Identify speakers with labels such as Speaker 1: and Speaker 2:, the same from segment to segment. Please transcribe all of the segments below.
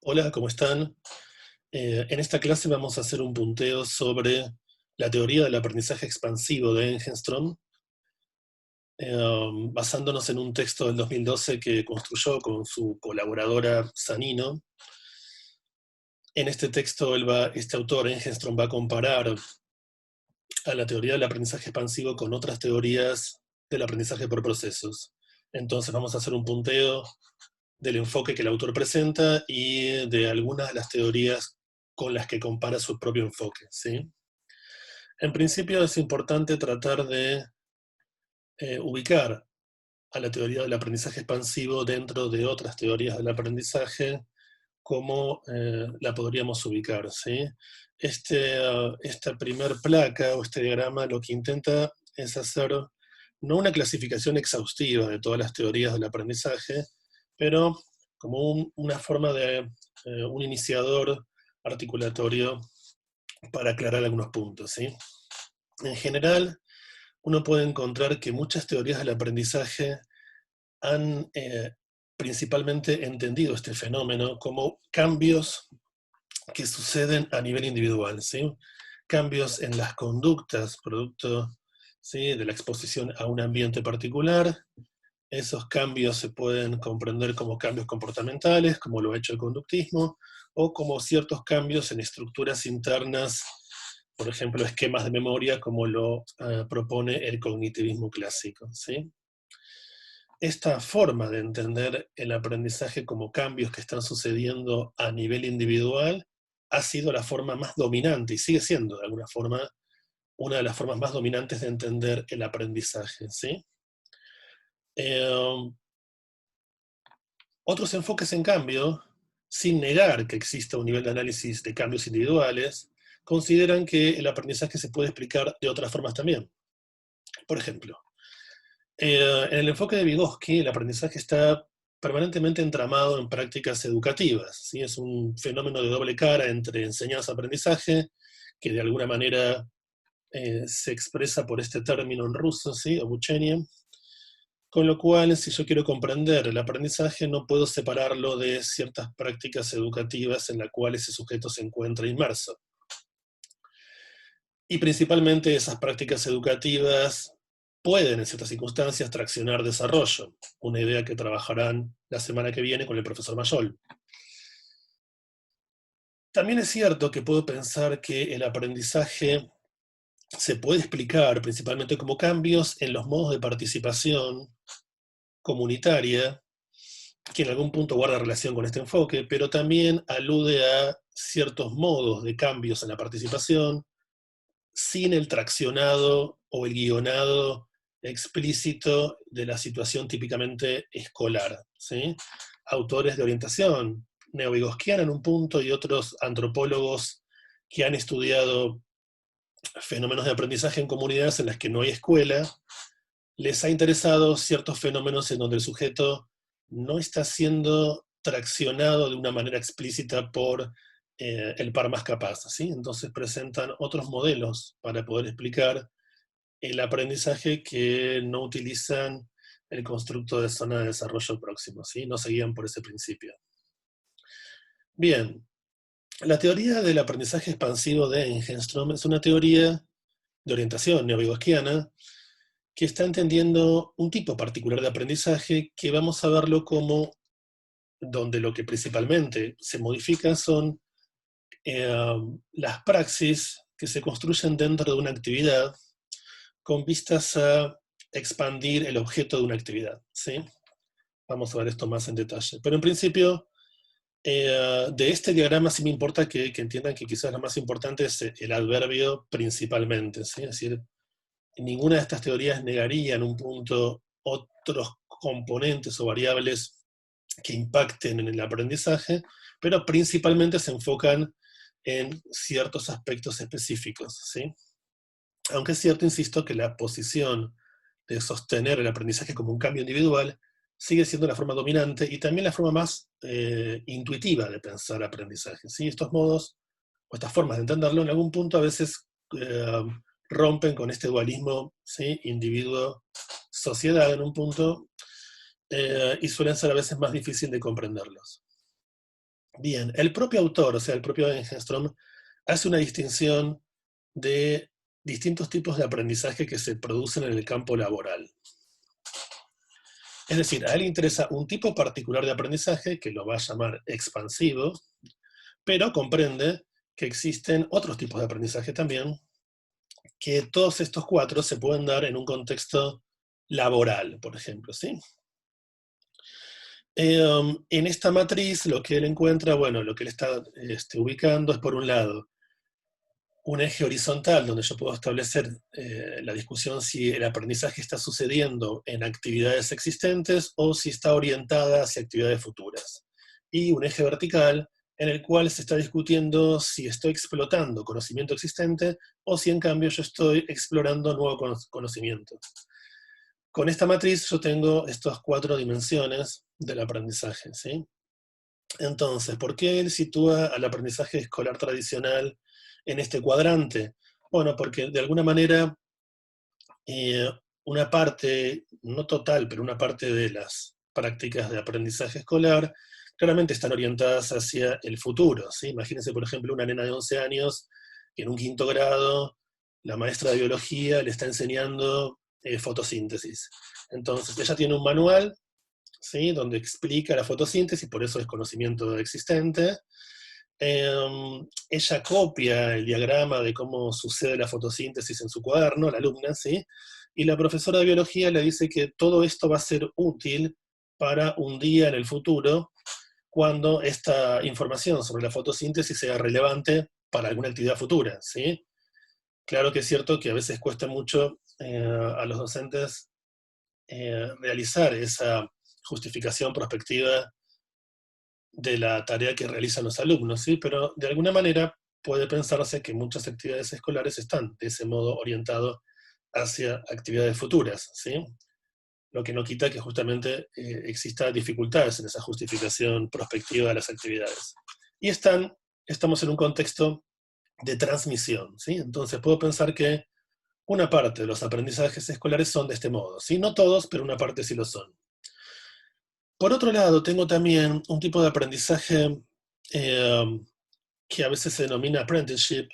Speaker 1: Hola, ¿cómo están? En esta clase vamos a hacer un punteo sobre la teoría del aprendizaje expansivo de Engenstrom, basándonos en un texto del 2012 que construyó con su colaboradora Sanino. En este texto, este autor, Engenstrom, va a comparar a la teoría del aprendizaje expansivo con otras teorías del aprendizaje por procesos. Entonces vamos a hacer un punteo del enfoque que el autor presenta y de algunas de las teorías con las que compara su propio enfoque, ¿sí? En principio es importante tratar de ubicar a la teoría del aprendizaje expansivo dentro de otras teorías del aprendizaje, cómo la podríamos ubicar, ¿sí? Esta primer placa o este diagrama lo que intenta es hacer no una clasificación exhaustiva de todas las teorías del aprendizaje, pero como una forma de un iniciador articulatorio para aclarar algunos puntos, ¿sí? En general, uno puede encontrar que muchas teorías del aprendizaje han principalmente entendido este fenómeno como cambios que suceden a nivel individual, ¿sí? Cambios en las conductas, producto, ¿sí?, de la exposición a un ambiente particular. Esos cambios se pueden comprender como cambios comportamentales, como lo ha hecho el conductismo, o como ciertos cambios en estructuras internas, por ejemplo, esquemas de memoria, como lo propone el cognitivismo clásico, ¿sí? Esta forma de entender el aprendizaje como cambios que están sucediendo a nivel individual ha sido la forma más dominante y sigue siendo de alguna forma una de las formas más dominantes de entender el aprendizaje, ¿sí? Eh, Otros enfoques, en cambio, sin negar que exista un nivel de análisis de cambios individuales, consideran que el aprendizaje se puede explicar de otras formas también. Por ejemplo, en el enfoque de Vygotsky, el aprendizaje está permanentemente entramado en prácticas educativas, ¿sí? Es un fenómeno de doble cara entre enseñanza-aprendizaje, que de alguna manera se expresa por este término en ruso, ¿sí?, obuchenie, con lo cual, si yo quiero comprender el aprendizaje, no puedo separarlo de ciertas prácticas educativas en las cuales ese sujeto se encuentra inmerso. Y principalmente esas prácticas educativas pueden, en ciertas circunstancias, traccionar desarrollo, una idea que trabajarán la semana que viene con el profesor Mayol. También es cierto que puedo pensar que el aprendizaje se puede explicar principalmente como cambios en los modos de participación comunitaria, que en algún punto guarda relación con este enfoque, pero también alude a ciertos modos de cambios en la participación sin el traccionado o el guionado explícito de la situación típicamente escolar, ¿sí? Autores de orientación neovigosquiana en un punto y otros antropólogos que han estudiado fenómenos de aprendizaje en comunidades en las que no hay escuela, les ha interesado ciertos fenómenos en donde el sujeto no está siendo traccionado de una manera explícita por el par más capaz, ¿sí? Entonces presentan otros modelos para poder explicar el aprendizaje que no utilizan el constructo de zona de desarrollo próximo, ¿sí? No se guían por ese principio. Bien, la teoría del aprendizaje expansivo de Engenstrom es una teoría de orientación neovigosquiana que está entendiendo un tipo particular de aprendizaje que vamos a verlo como donde lo que principalmente se modifica son eh, las praxis que se construyen dentro de una actividad con vistas a expandir el objeto de una actividad, ¿sí? Vamos a ver esto más en detalle. Pero en principio, de este diagrama sí me importa que entiendan que quizás lo más importante es el adverbio principalmente, ¿sí? Es decir, ninguna de estas teorías negaría en un punto otros componentes o variables que impacten en el aprendizaje, pero principalmente se enfocan en ciertos aspectos específicos, ¿sí? Aunque es cierto, insisto, que la posición de sostener el aprendizaje como un cambio individual sigue siendo la forma dominante y también la forma más intuitiva de pensar aprendizaje, ¿sí? Estos modos o estas formas de entenderlo en algún punto a veces eh, rompen con este dualismo, ¿sí?, individuo-sociedad en un punto, y suelen ser a veces más difícil de comprenderlos. Bien, el propio autor, o sea, el propio Engenstrom, hace una distinción de distintos tipos de aprendizaje que se producen en el campo laboral. Es decir, a él le interesa un tipo particular de aprendizaje, que lo va a llamar expansivo, pero comprende que existen otros tipos de aprendizaje también, que todos estos cuatro se pueden dar en un contexto laboral, por ejemplo, ¿sí? En esta matriz lo que él encuentra, bueno, lo que él está ubicando es por un lado un eje horizontal donde yo puedo establecer la discusión si el aprendizaje está sucediendo en actividades existentes o si está orientada hacia actividades futuras. Y un eje vertical en el cual se está discutiendo si estoy explotando conocimiento existente o si en cambio yo estoy explorando nuevo conocimiento. Con esta matriz yo tengo estas cuatro dimensiones del aprendizaje, ¿sí? Entonces, ¿por qué él sitúa al aprendizaje escolar tradicional en este cuadrante? Bueno, porque de alguna manera eh, una parte, no total, pero una parte de las prácticas de aprendizaje escolar claramente están orientadas hacia el futuro, ¿sí? Imagínense, por ejemplo, una nena de 11 años que en un quinto grado la maestra de biología le está enseñando fotosíntesis. Entonces, ella tiene un manual, ¿sí?, donde explica la fotosíntesis, por eso es conocimiento existente. Ella copia el diagrama de cómo sucede la fotosíntesis en su cuaderno, la alumna, ¿sí? Y la profesora de biología le dice que todo esto va a ser útil para un día en el futuro, cuando esta información sobre la fotosíntesis sea relevante para alguna actividad futura, ¿sí? Claro que es cierto que a veces cuesta mucho a los docentes realizar esa justificación prospectiva de la tarea que realizan los alumnos, ¿sí? Pero de alguna manera puede pensarse que muchas actividades escolares están de ese modo orientadas hacia actividades futuras, ¿sí? Lo que no quita que justamente exista dificultades en esa justificación prospectiva de las actividades. Y estamos en un contexto de transmisión, ¿sí? Entonces puedo pensar que una parte de los aprendizajes escolares son de este modo, ¿sí? No todos, pero una parte sí lo son. Por otro lado, tengo también un tipo de aprendizaje eh, que a veces se denomina apprenticeship,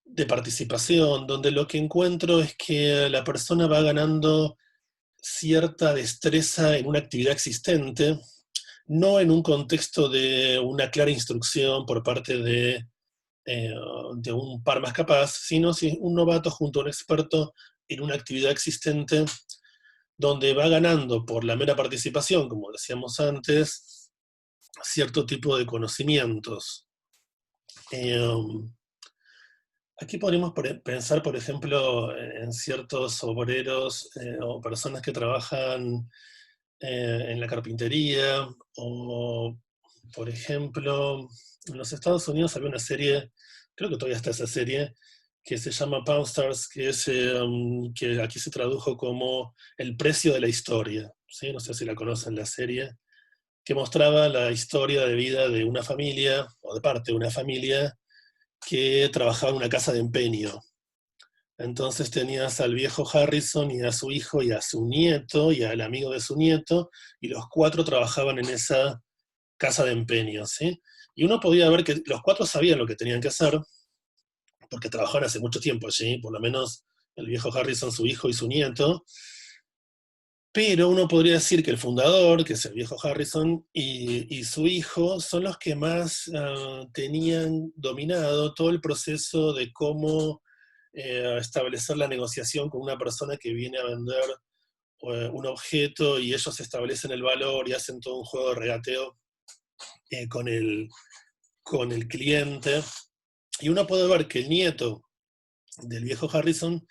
Speaker 1: de participación, donde lo que encuentro es que la persona va ganando cierta destreza en una actividad existente, no en un contexto de una clara instrucción por parte eh, de un par más capaz, sino si un novato junto a un experto en una actividad existente, donde va ganando por la mera participación, como decíamos antes, cierto tipo de conocimientos. Eh, Aquí podríamos pensar, por ejemplo, en ciertos obreros o personas que trabajan en la carpintería, o, por ejemplo, en los Estados Unidos había una serie, creo que todavía está esa serie, que se llama Pawn Stars, que aquí se tradujo como El precio de la historia, ¿sí? No sé si la conocen la serie, que mostraba la historia de vida de una familia, o de parte de una familia, que trabajaba en una casa de empeño. Entonces tenías al viejo Harrison y a su hijo y a su nieto y al amigo de su nieto, y los cuatro trabajaban en esa casa de empeño, ¿sí? Y uno podía ver que los cuatro sabían lo que tenían que hacer, porque trabajaban hace mucho tiempo allí, por lo menos el viejo Harrison, su hijo y su nieto, pero uno podría decir que el fundador, que es el viejo Harrison, y su hijo, son los que más tenían dominado todo el proceso de cómo establecer la negociación con una persona que viene a vender un objeto, y ellos establecen el valor y hacen todo un juego de regateo eh, con, el, con el cliente. Y uno puede ver que el nieto del viejo Harrison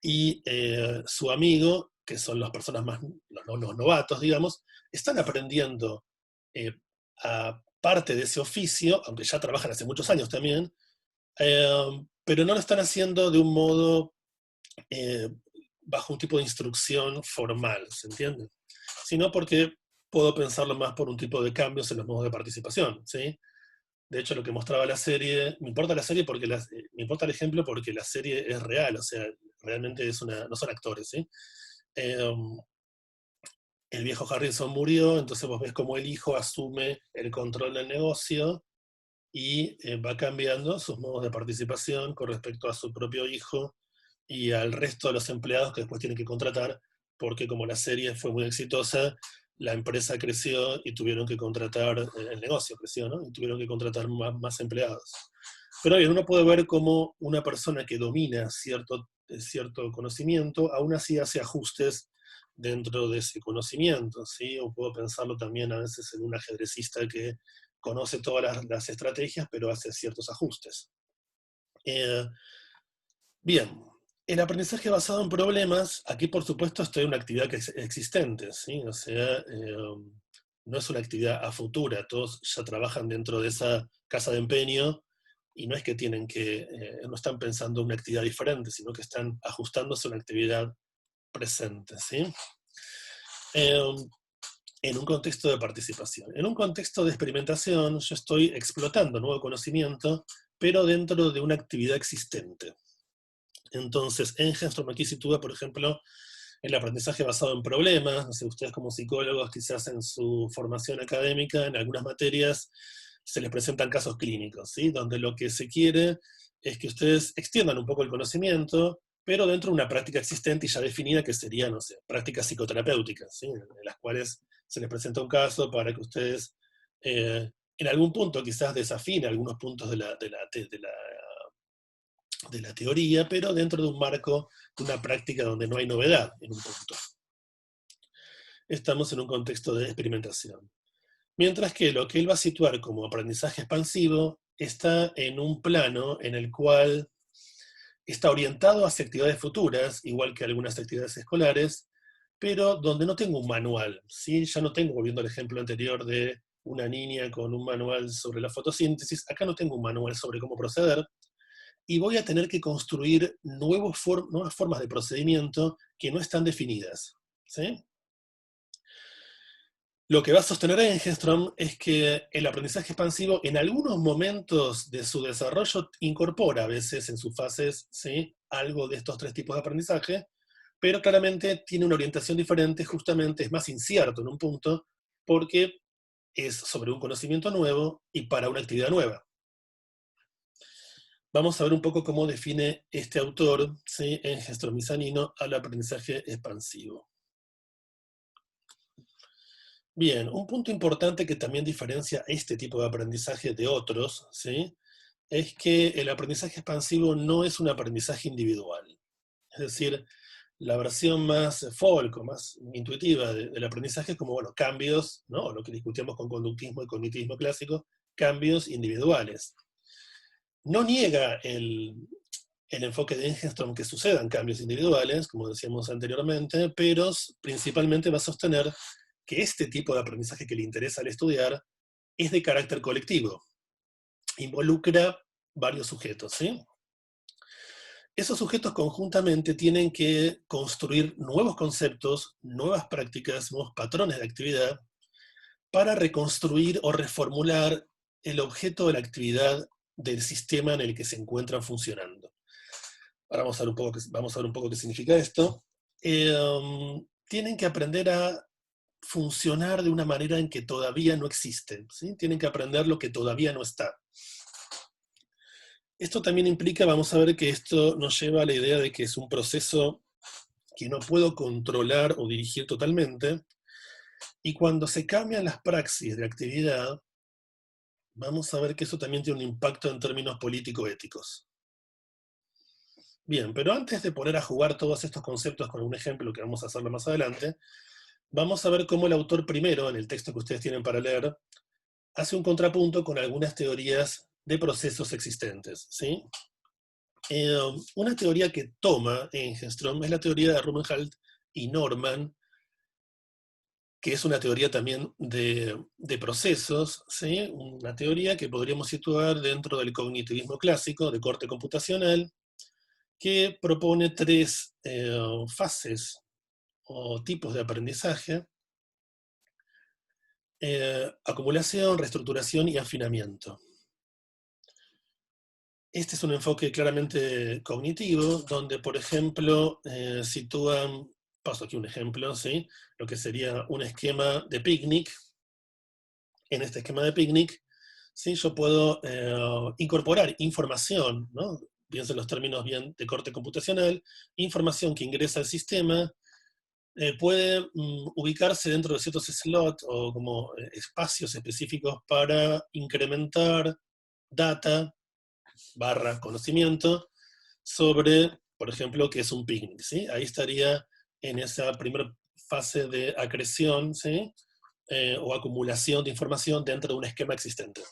Speaker 1: y su amigo, que son las personas más, los novatos, digamos, están aprendiendo eh, a parte de ese oficio, aunque ya trabajan hace muchos años también, pero no lo están haciendo de un modo eh, bajo un tipo de instrucción formal, ¿se entiende? Sino porque puedo pensarlo más por un tipo de cambios en los modos de participación, ¿sí? De hecho, lo que mostraba la serie, me importa la serie porque me importa el ejemplo porque la serie es real, o sea, realmente no son actores, ¿sí? Eh, el viejo Harrison murió, entonces vos ves cómo el hijo asume el control del negocio y va cambiando sus modos de participación con respecto a su propio hijo y al resto de los empleados que después tienen que contratar, porque como la serie fue muy exitosa, la empresa creció y tuvieron que contratar, el negocio creció, ¿no? Y tuvieron que contratar más empleados. Pero bien, uno puede ver cómo una persona que domina cierto conocimiento, aún así hace ajustes dentro de ese conocimiento, ¿sí? O puedo pensarlo también a veces en un ajedrecista que conoce todas las estrategias, pero hace ciertos ajustes. Eh, Bien, el aprendizaje basado en problemas, aquí por supuesto estoy en una actividad que es existente, ¿sí? O sea, no es una actividad a futura, todos ya trabajan dentro de esa casa de empeño y no es que no están pensando en una actividad diferente, sino que están ajustándose a una actividad presente, ¿sí? Eh, en un contexto de participación. En un contexto de experimentación, yo estoy explotando nuevo conocimiento, pero dentro de una actividad existente. Entonces, Engenstrom aquí sitúa, por ejemplo, el aprendizaje basado en problemas. No sé, ustedes como psicólogos, quizás en su formación académica, en algunas materias, se les presentan casos clínicos, ¿sí? Donde lo que se quiere es que ustedes extiendan un poco el conocimiento, pero dentro de una práctica existente y ya definida que sería, no sé, prácticas psicoterapéuticas, ¿sí? En las cuales se les presenta un caso para que ustedes en algún punto quizás desafíen algunos puntos de la teoría, pero dentro de un marco de una práctica donde no hay novedad en un punto. Estamos en un contexto de experimentación. Mientras que lo que él va a situar como aprendizaje expansivo está en un plano en el cual está orientado hacia actividades futuras, igual que algunas actividades escolares, pero donde no tengo un manual, ¿sí? Ya no tengo, volviendo al ejemplo anterior de una niña con un manual sobre la fotosíntesis, acá no tengo un manual sobre cómo proceder, y voy a tener que construir nuevas formas de procedimiento que no están definidas, ¿sí? Lo que va a sostener Engenstrom es que el aprendizaje expansivo en algunos momentos de su desarrollo incorpora a veces en sus fases, ¿sí?, algo de estos tres tipos de aprendizaje, pero claramente tiene una orientación diferente, justamente es más incierto en un punto, porque es sobre un conocimiento nuevo y para una actividad nueva. Vamos a ver un poco cómo define este autor, ¿sí?, Engenstrom y Zanino, al aprendizaje expansivo. Bien, un punto importante que también diferencia este tipo de aprendizaje de otros, ¿sí?, es que el aprendizaje expansivo no es un aprendizaje individual. Es decir, la versión más folk o más intuitiva del aprendizaje es como, bueno, cambios, ¿no? Lo que discutíamos con conductismo y cognitivismo clásico, cambios individuales. No niega el enfoque de Engenstrom que sucedan cambios individuales, como decíamos anteriormente, pero principalmente va a sostener que este tipo de aprendizaje que le interesa al estudiar es de carácter colectivo, involucra varios sujetos, ¿sí? Esos sujetos conjuntamente tienen que construir nuevos conceptos, nuevas prácticas, nuevos patrones de actividad para reconstruir o reformular el objeto de la actividad del sistema en el que se encuentran funcionando. Ahora vamos a ver un poco qué significa esto. Tienen que aprender a funcionar de una manera en que todavía no existe, ¿sí? Tienen que aprender lo que todavía no está. Esto también implica, vamos a ver que esto nos lleva a la idea de que es un proceso que no puedo controlar o dirigir totalmente, y cuando se cambian las praxis de actividad, vamos a ver que eso también tiene un impacto en términos político-éticos. Bien, pero antes de poner a jugar todos estos conceptos con un ejemplo que vamos a hacerlo más adelante, vamos a ver cómo el autor primero, en el texto que ustedes tienen para leer, hace un contrapunto con algunas teorías de procesos existentes, ¿sí? Una teoría que toma Engenstrom es la teoría de Rumenhalt y Norman, que es una teoría también de procesos, ¿sí? Una teoría que podríamos situar dentro del cognitivismo clásico de corte computacional, que propone tres fases o tipos de aprendizaje: acumulación, reestructuración y afinamiento. Este es un enfoque claramente cognitivo, donde, por ejemplo, sitúan paso aquí un ejemplo, ¿sí? Lo que sería un esquema de picnic. En este esquema de picnic, ¿sí? Yo puedo incorporar información, ¿no? Pienso en los términos bien de corte computacional, información que ingresa al sistema, puede ubicarse dentro de ciertos slots o como espacios específicos para incrementar data barra conocimiento sobre, por ejemplo, qué es un picnic, ¿sí? Ahí estaría en esa primera fase de acreción, ¿sí? O acumulación de información dentro de un esquema existente.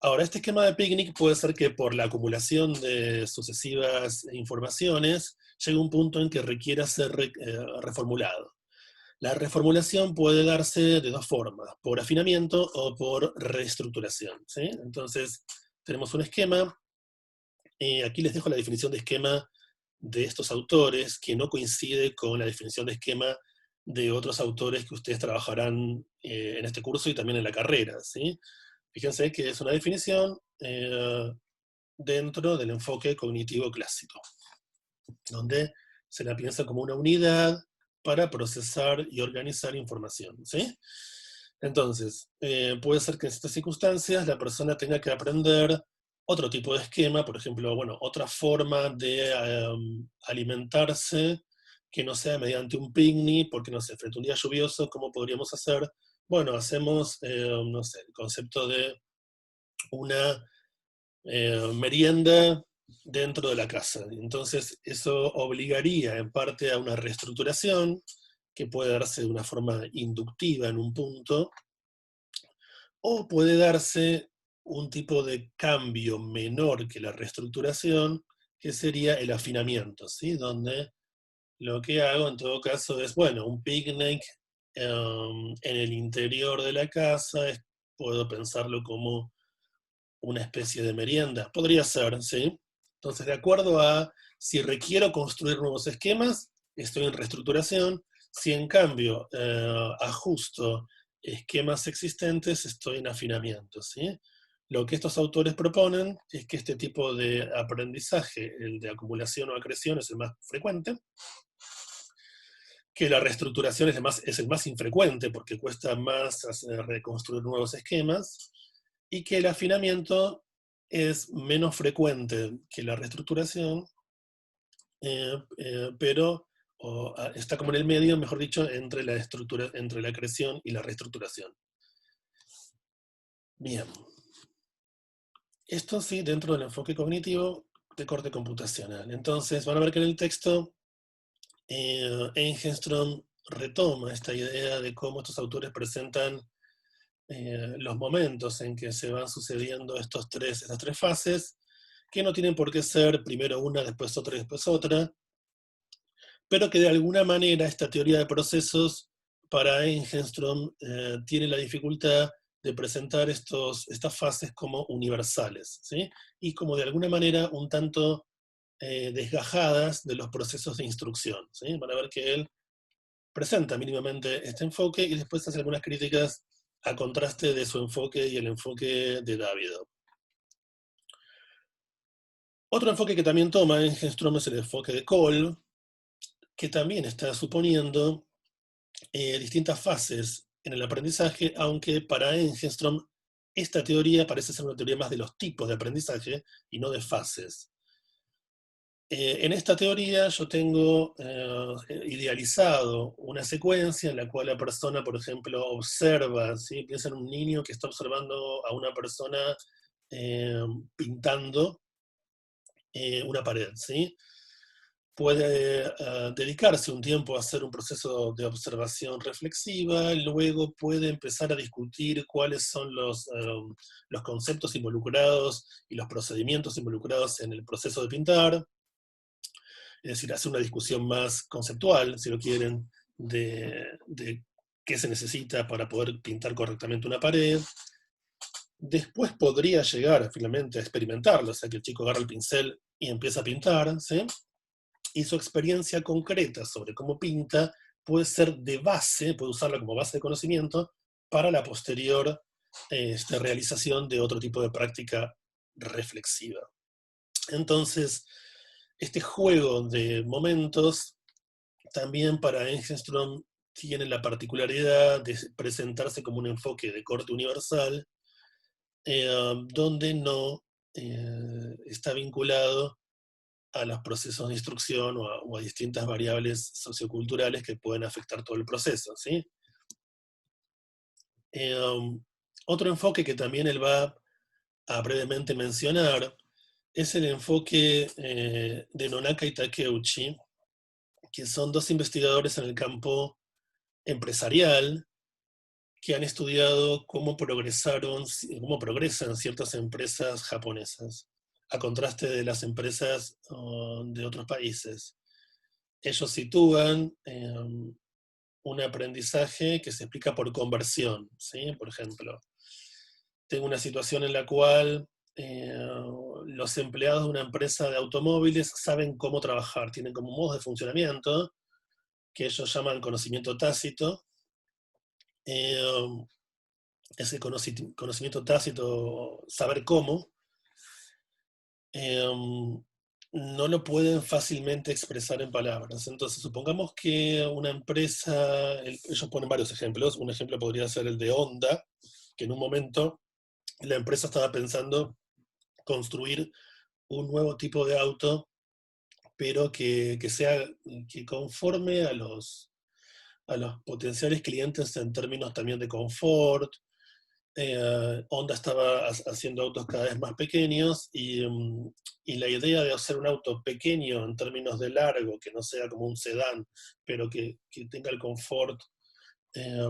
Speaker 1: Ahora, este esquema de picnic puede ser que por la acumulación de sucesivas informaciones llegue un punto en que requiera ser reformulado. La reformulación puede darse de dos formas, por afinamiento o por reestructuración, ¿sí? Entonces, tenemos un esquema. Aquí les dejo la definición de esquema de estos autores, que no coincide con la definición de esquema de otros autores que ustedes trabajarán en este curso y también en la carrera, ¿sí? Fíjense que es una definición dentro del enfoque cognitivo clásico, donde se la piensa como una unidad para procesar y organizar información, ¿sí? Entonces, puede ser que en estas circunstancias la persona tenga que aprender otro tipo de esquema, por ejemplo, bueno, otra forma de alimentarse que no sea mediante un picnic, porque no sé, frente a un día lluvioso, ¿cómo podríamos hacer? Bueno, hacemos, no sé, el concepto de una merienda dentro de la casa. Entonces, eso obligaría en parte a una reestructuración que puede darse de una forma inductiva en un punto, o puede darse un tipo de cambio menor que la reestructuración, que sería el afinamiento, ¿sí? Donde lo que hago en todo caso es, bueno, un picnic en el interior de la casa, puedo pensarlo como una especie de merienda. Podría ser, ¿sí? Entonces, de acuerdo a si requiero construir nuevos esquemas, estoy en reestructuración. Si en cambio ajusto esquemas existentes, estoy en afinamiento, ¿sí? Lo que estos autores proponen es que este tipo de aprendizaje, el de acumulación o acreción, es el más frecuente, que la reestructuración es el más infrecuente porque cuesta más reconstruir nuevos esquemas, y que el afinamiento es menos frecuente que la reestructuración, pero está como en el medio, mejor dicho, entre la creación y la reestructuración. Bien. Esto sí, dentro del enfoque cognitivo de corte computacional. Entonces, van a ver que en el texto Engelstrom retoma esta idea de cómo estos autores presentan los momentos en que se van sucediendo estas tres fases, que no tienen por qué ser primero una, después otra y después otra, pero que de alguna manera esta teoría de procesos para Engelstrom tiene la dificultad de presentar estas fases como universales, ¿sí? Y como de alguna manera un tanto desgajadas de los procesos de instrucción, ¿sí? Van a ver que él presenta mínimamente este enfoque y después hace algunas críticas a contraste de su enfoque y el enfoque de Davido. Otro enfoque que también toma Engelstrom es el enfoque de Cole, que también está suponiendo distintas fases en el aprendizaje, aunque para Engelstrom esta teoría parece ser una teoría más de los tipos de aprendizaje y no de fases. En esta teoría yo tengo idealizado una secuencia en la cual la persona, por ejemplo, observa, ¿sí? Piensa en un niño que está observando a una persona pintando una pared, ¿sí? Puede dedicarse un tiempo a hacer un proceso de observación reflexiva, luego puede empezar a discutir cuáles son los conceptos involucrados y los procedimientos involucrados en el proceso de pintar, es decir, hacer una discusión más conceptual, si lo quieren, de qué se necesita para poder pintar correctamente una pared. Después podría llegar finalmente a experimentarlo, o sea, que el chico agarra el pincel y empieza a pintar, ¿sí? Y su experiencia concreta sobre cómo pinta puede ser de base, puede usarla como base de conocimiento para la posterior realización de otro tipo de práctica reflexiva. Entonces, este juego de momentos también para Engenstrom tiene la particularidad de presentarse como un enfoque de corte universal, donde no está vinculado a los procesos de instrucción o a distintas variables socioculturales que pueden afectar todo el proceso, ¿sí? Otro enfoque que también él va a brevemente mencionar es el enfoque de Nonaka y Takeuchi, que son dos investigadores en el campo empresarial que han estudiado cómo progresan ciertas empresas japonesas, a contraste de las empresas de otros países. Ellos sitúan un aprendizaje que se explica por conversión, ¿sí? Por ejemplo, tengo una situación en la cual los empleados de una empresa de automóviles saben cómo trabajar, tienen como modos de funcionamiento que ellos llaman conocimiento tácito. Ese conocimiento tácito, saber cómo, no lo pueden fácilmente expresar en palabras. Entonces, supongamos que una empresa, ellos ponen varios ejemplos, un ejemplo podría ser el de Honda, que en un momento la empresa estaba pensando construir un nuevo tipo de auto, pero que conforme a los potenciales clientes en términos también de confort. Honda estaba haciendo autos cada vez más pequeños y la idea de hacer un auto pequeño en términos de largo, que no sea como un sedán, pero que tenga el confort, eh,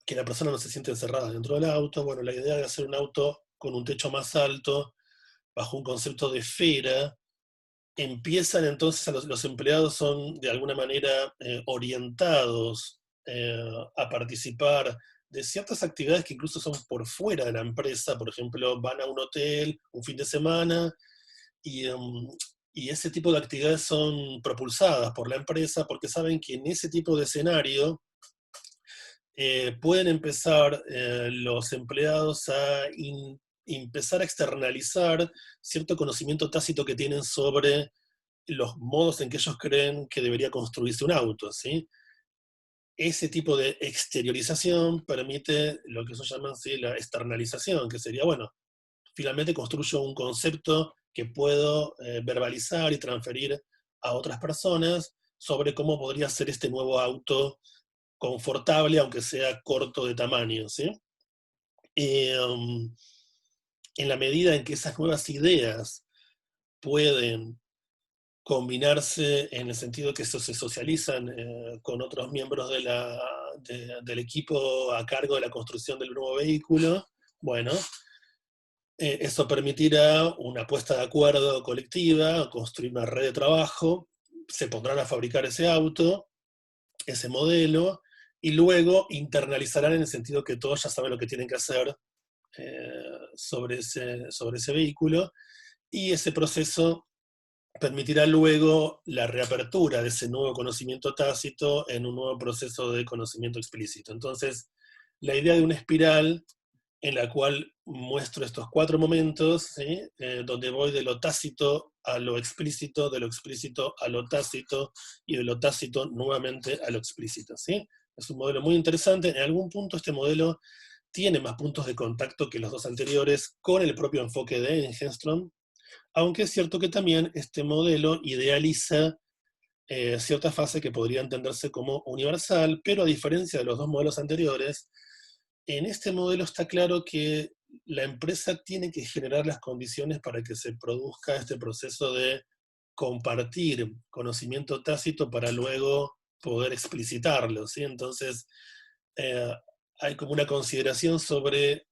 Speaker 1: que la persona no se siente encerrada dentro del auto. Bueno, la idea de hacer un auto con un techo más alto, bajo un concepto de esfera, empiezan entonces los empleados son de alguna manera orientados a participar de ciertas actividades que incluso son por fuera de la empresa. Por ejemplo, van a un hotel un fin de semana y ese tipo de actividades son propulsadas por la empresa porque saben que en ese tipo de escenario pueden empezar los empleados a empezar a externalizar cierto conocimiento tácito que tienen sobre los modos en que ellos creen que debería construirse un auto, ¿sí? Ese tipo de exteriorización permite lo que se llama, ¿sí?, la externalización, que sería, bueno, finalmente construyo un concepto que puedo verbalizar y transferir a otras personas sobre cómo podría ser este nuevo auto confortable, aunque sea corto de tamaño, ¿sí? En la medida en que esas nuevas ideas pueden combinarse en el sentido que se socializan con otros miembros del equipo a cargo de la construcción del nuevo vehículo, bueno, eso permitirá una puesta de acuerdo colectiva, construir una red de trabajo, se pondrán a fabricar ese auto, ese modelo, y luego internalizarán en el sentido que todos ya saben lo que tienen que hacer sobre ese vehículo, y ese proceso permitirá luego la reapertura de ese nuevo conocimiento tácito en un nuevo proceso de conocimiento explícito. Entonces, la idea de una espiral en la cual muestro estos cuatro momentos, ¿sí? Donde voy de lo tácito a lo explícito, de lo explícito a lo tácito, y de lo tácito nuevamente a lo explícito, ¿sí? Es un modelo muy interesante. En algún punto este modelo tiene más puntos de contacto que los dos anteriores con el propio enfoque de Engenstrom, aunque es cierto que también este modelo idealiza cierta fase que podría entenderse como universal, pero a diferencia de los dos modelos anteriores, en este modelo está claro que la empresa tiene que generar las condiciones para que se produzca este proceso de compartir conocimiento tácito para luego poder explicitarlo, ¿sí? Entonces, eh, hay como una consideración sobre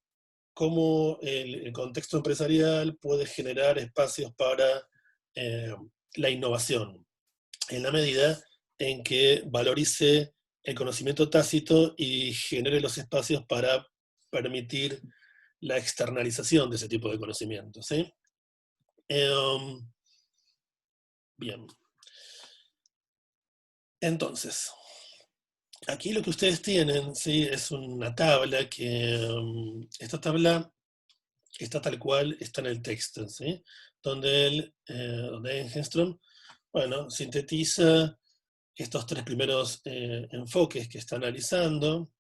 Speaker 1: cómo el contexto empresarial puede generar espacios para eh, la innovación, en la medida en que valorice el conocimiento tácito y genere los espacios para permitir la externalización de ese tipo de conocimiento, ¿sí? Bien. Entonces, aquí lo que ustedes tienen, ¿sí?, es una tabla que, esta tabla está tal cual está en el texto, ¿sí? Donde Engenstrom, bueno, sintetiza estos tres primeros enfoques que está analizando.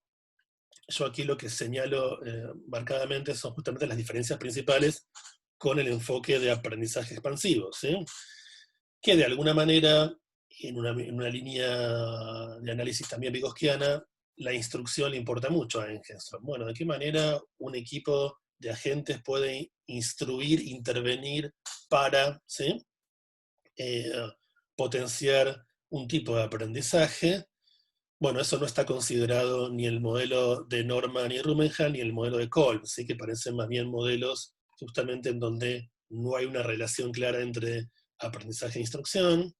Speaker 1: Yo aquí lo que señalo marcadamente son justamente las diferencias principales con el enfoque de aprendizaje expansivo, ¿sí? Que de alguna manera, en una línea de análisis también vygotsiana, la instrucción le importa mucho a Engenstrom. Bueno, ¿de qué manera un equipo de agentes puede instruir, intervenir para, ¿sí? eh, potenciar un tipo de aprendizaje? Bueno, eso no está considerado ni el modelo de Norman y Rummenhall ni el modelo de Kolb, ¿sí? Que parecen más bien modelos justamente en donde no hay una relación clara entre aprendizaje e instrucción,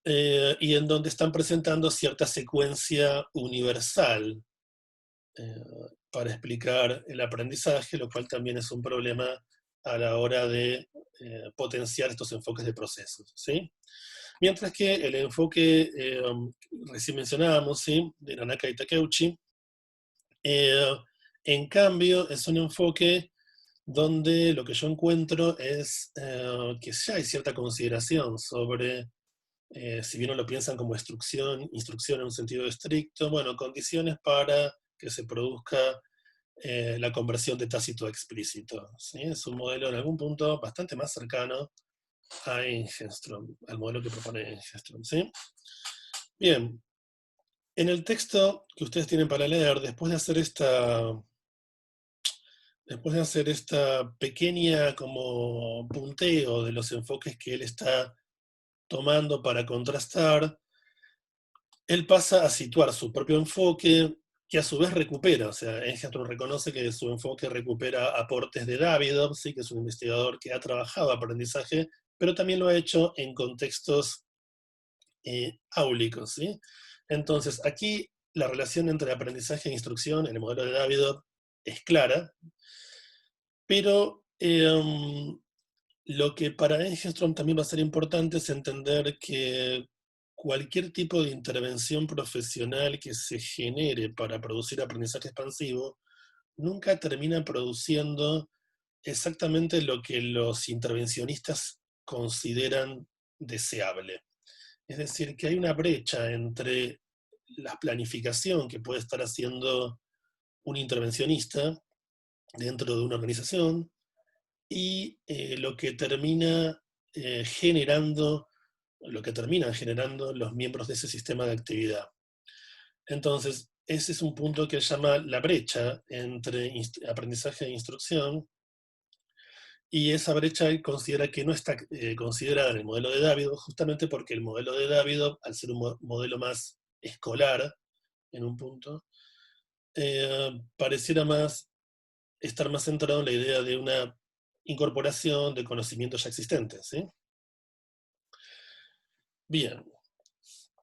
Speaker 1: y en donde están presentando cierta secuencia universal eh, para explicar el aprendizaje, lo cual también es un problema a la hora de potenciar estos enfoques de procesos, ¿sí? Mientras que el enfoque recién mencionábamos, ¿sí? De Nanaka y Takeuchi, eh, en cambio es un enfoque donde lo que yo encuentro es que ya hay cierta consideración sobre, si bien no lo piensan como instrucción en un sentido estricto, bueno, condiciones para que se produzca la conversión de tácito a explícito, ¿sí? Es un modelo en algún punto bastante más cercano a Engenstrom, al modelo que propone Engenstrom, ¿sí? Bien, en el texto que ustedes tienen para leer, después de hacer esta pequeña como punteo de los enfoques que él está tomando para contrastar, él pasa a situar su propio enfoque, que a su vez recupera, o sea, Engenstrom reconoce que su enfoque recupera aportes de Davidov, ¿sí? Que es un investigador que ha trabajado aprendizaje, pero también lo ha hecho en contextos áulicos, ¿sí? Entonces, aquí la relación entre aprendizaje e instrucción en el modelo de Davidov es clara, pero lo que para Engenstrom también va a ser importante es entender que cualquier tipo de intervención profesional que se genere para producir aprendizaje expansivo nunca termina produciendo exactamente lo que los intervencionistas consideran deseable. Es decir, que hay una brecha entre la planificación que puede estar haciendo un intervencionista dentro de una organización y lo que terminan generando los miembros de ese sistema de actividad. Entonces, ese es un punto que él llama la brecha entre aprendizaje e instrucción, y esa brecha él considera que no está considerada en el modelo de Davidov, justamente porque el modelo de Davidov, al ser un modelo más escolar, en un punto, pareciera estar más centrado en la idea de una incorporación de conocimientos ya existentes, ¿sí? Bien,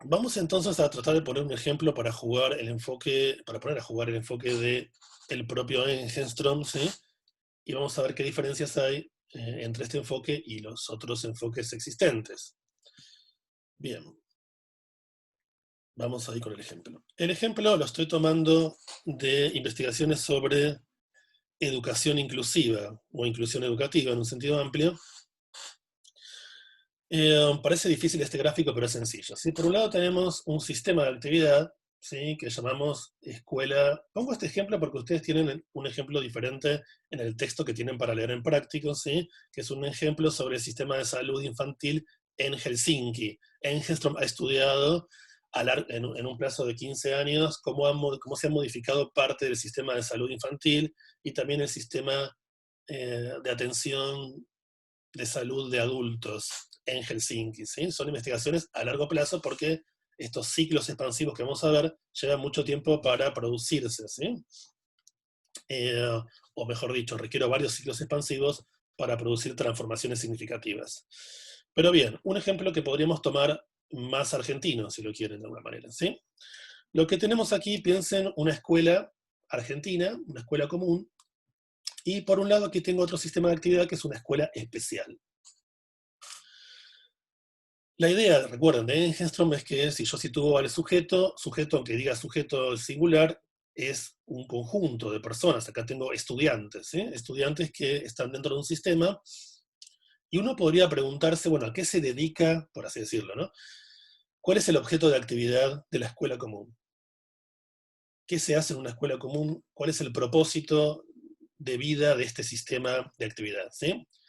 Speaker 1: vamos entonces a tratar de poner un ejemplo para poner a jugar el enfoque de el propio Engenstrom, ¿sí? Y vamos a ver qué diferencias hay entre este enfoque y los otros enfoques existentes. Bien, vamos ahí con el ejemplo. El ejemplo lo estoy tomando de investigaciones sobre educación inclusiva o inclusión educativa en un sentido amplio. Parece difícil este gráfico, pero es sencillo, ¿sí? Por un lado tenemos un sistema de actividad, ¿sí? Que llamamos escuela. Pongo este ejemplo porque ustedes tienen un ejemplo diferente en el texto que tienen para leer en práctico, ¿sí? Que es un ejemplo sobre el sistema de salud infantil en Helsinki. Engenstrom ha estudiado en un plazo de 15 años cómo se ha modificado parte del sistema de salud infantil y también el sistema de atención de salud de adultos en Helsinki, ¿sí? Son investigaciones a largo plazo porque estos ciclos expansivos que vamos a ver llevan mucho tiempo para producirse, ¿sí? O mejor dicho, requiero varios ciclos expansivos para producir transformaciones significativas. Pero bien, un ejemplo que podríamos tomar más argentino, si lo quieren de alguna manera, ¿sí? Lo que tenemos aquí, piensen, una escuela argentina, una escuela común, y por un lado aquí tengo otro sistema de actividad que es una escuela especial. La idea, recuerden, de Engenstrom es que si yo sitúo al sujeto, aunque diga sujeto singular, es un conjunto de personas. Acá tengo estudiantes, ¿sí? Estudiantes que están dentro de un sistema, y uno podría preguntarse, bueno, ¿a qué se dedica, por así decirlo, ¿no? ¿Cuál es el objeto de actividad de la escuela común? ¿Qué se hace en una escuela común? ¿Cuál es el propósito de vida de este sistema de actividad? ¿Sí?